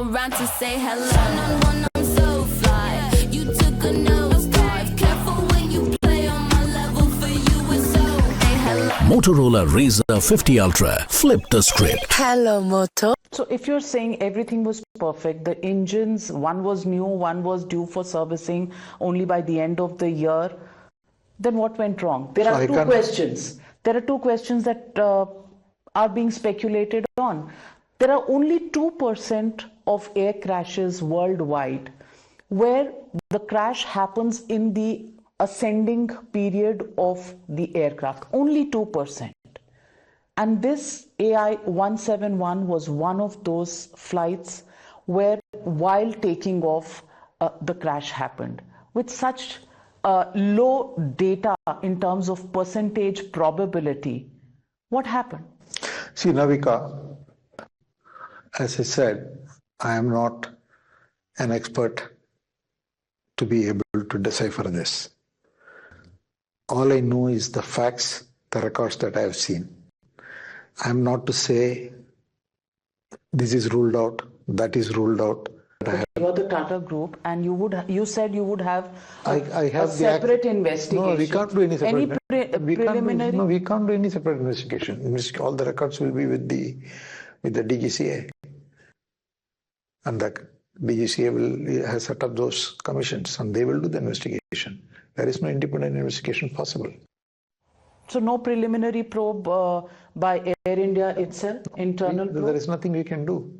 around to say hello. One-on-one, I'm so fly. You took a nosedive. Careful when you play on my level. For you, it's so. Hey, hello. Motorola Razr 50 Ultra. Flip the script. Hello, Moto. So if you're saying everything was perfect, the engines, one was new, one was due for servicing only by the end of the year, then what went wrong? There are two questions. There are two questions that are being speculated on. There are only 2% of air crashes worldwide where the crash happens in the ascending period of the aircraft. Only 2%. And this AI 171 was one of those flights where while taking off, the crash happened. With such low data in terms of percentage probability, what happened? See, Navika, as I said, I am not an expert to be able to decipher this. All I know is the facts, the records that I have seen. I am not to say this is ruled out, that is ruled out. You are the Tata Group, and you said you would have a separate investigation. No, we can't do any separate. Preliminary? We can't do any separate investigation. All the records will be with the DGCA, and the DGCA has set up those commissions, and they will do the investigation. There is no independent investigation possible. So no preliminary probe by Air India itself, internal probe? There is nothing we can do.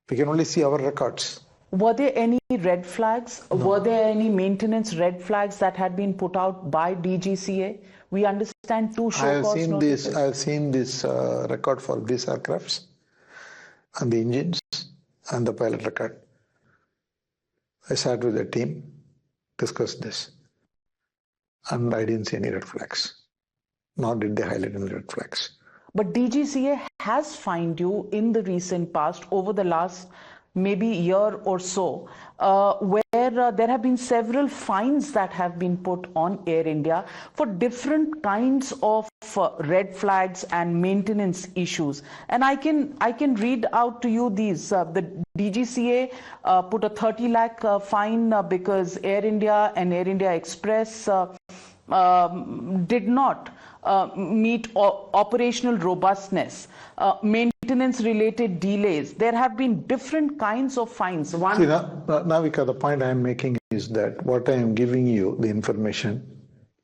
We can only see our records. Were there any red flags? No. Were there any maintenance red flags that had been put out by DGCA? We understand two show cause notices. I have seen this record for these aircrafts and the engines and the pilot record. I sat with the team, discussed this, and I didn't see any red flags. Nor did they highlight any red flags. But DGCA has fined you in the recent past, over the last maybe year or so, where there have been several fines that have been put on Air India for different kinds of red flags and maintenance issues. And I can read out to you these. The DGCA put a 30 lakh fine because Air India and Air India Express did not meet operational robustness, maintenance-related delays. There have been different kinds of fines. See, Navika, the point I am making is that what I am giving you, the information,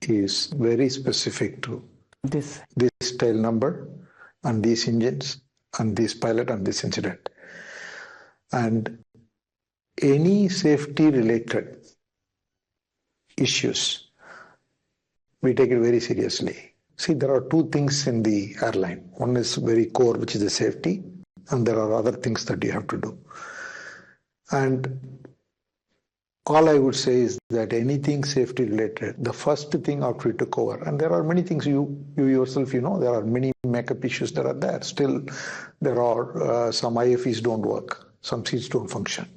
is very specific to this tail number and these engines and this pilot and this incident. And any safety-related issues, we take it very seriously. See, there are two things in the airline. One is very core, which is the safety, and there are other things that you have to do. And all I would say is that anything safety related, the first thing after we took over, and there are many things you yourself, there are many makeup issues that are there. Still, there are some IFEs don't work, some seats don't function.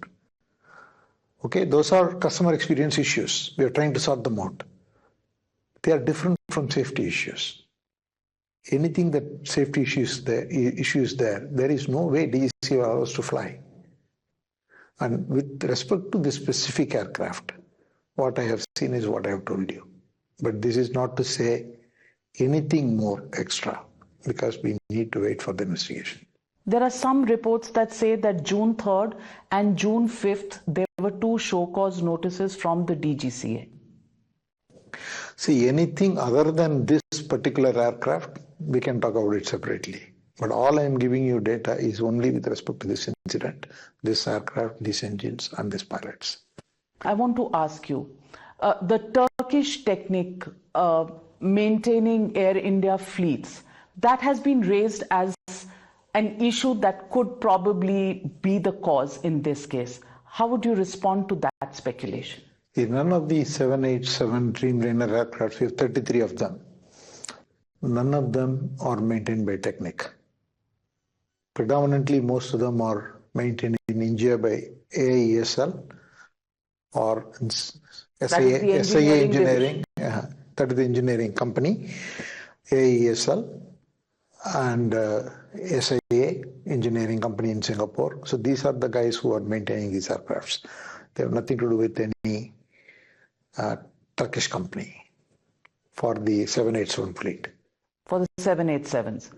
Okay, those are customer experience issues. We are trying to sort them out. They are different from safety issues. Anything that safety issues there, there is no way DGCA will allow us to fly. And with respect to this specific aircraft, what I have seen is what I have told you. But this is not to say anything more extra, because we need to wait for the investigation. There are some reports that say that June 3rd and June 5th, there were two show cause notices from the DGCA. See, anything other than this particular aircraft, we can talk about it separately. But all I am giving you data is only with respect to this incident, this aircraft, these engines, and these pilots. I want to ask you, the Turkish technique maintaining Air India fleets, that has been raised as an issue that could probably be the cause in this case. How would you respond to that speculation? In none of the 787 Dreamliner aircraft, we have 33 of them. None of them are maintained by Technic. Predominantly, most of them are maintained in India by AIESL or SIA Engineering. That is the engineering company, AIESL, and SIA Engineering company in Singapore. So these are the guys who are maintaining these aircrafts. They have nothing to do with any Turkish company for the 787 fleet. For the 787s.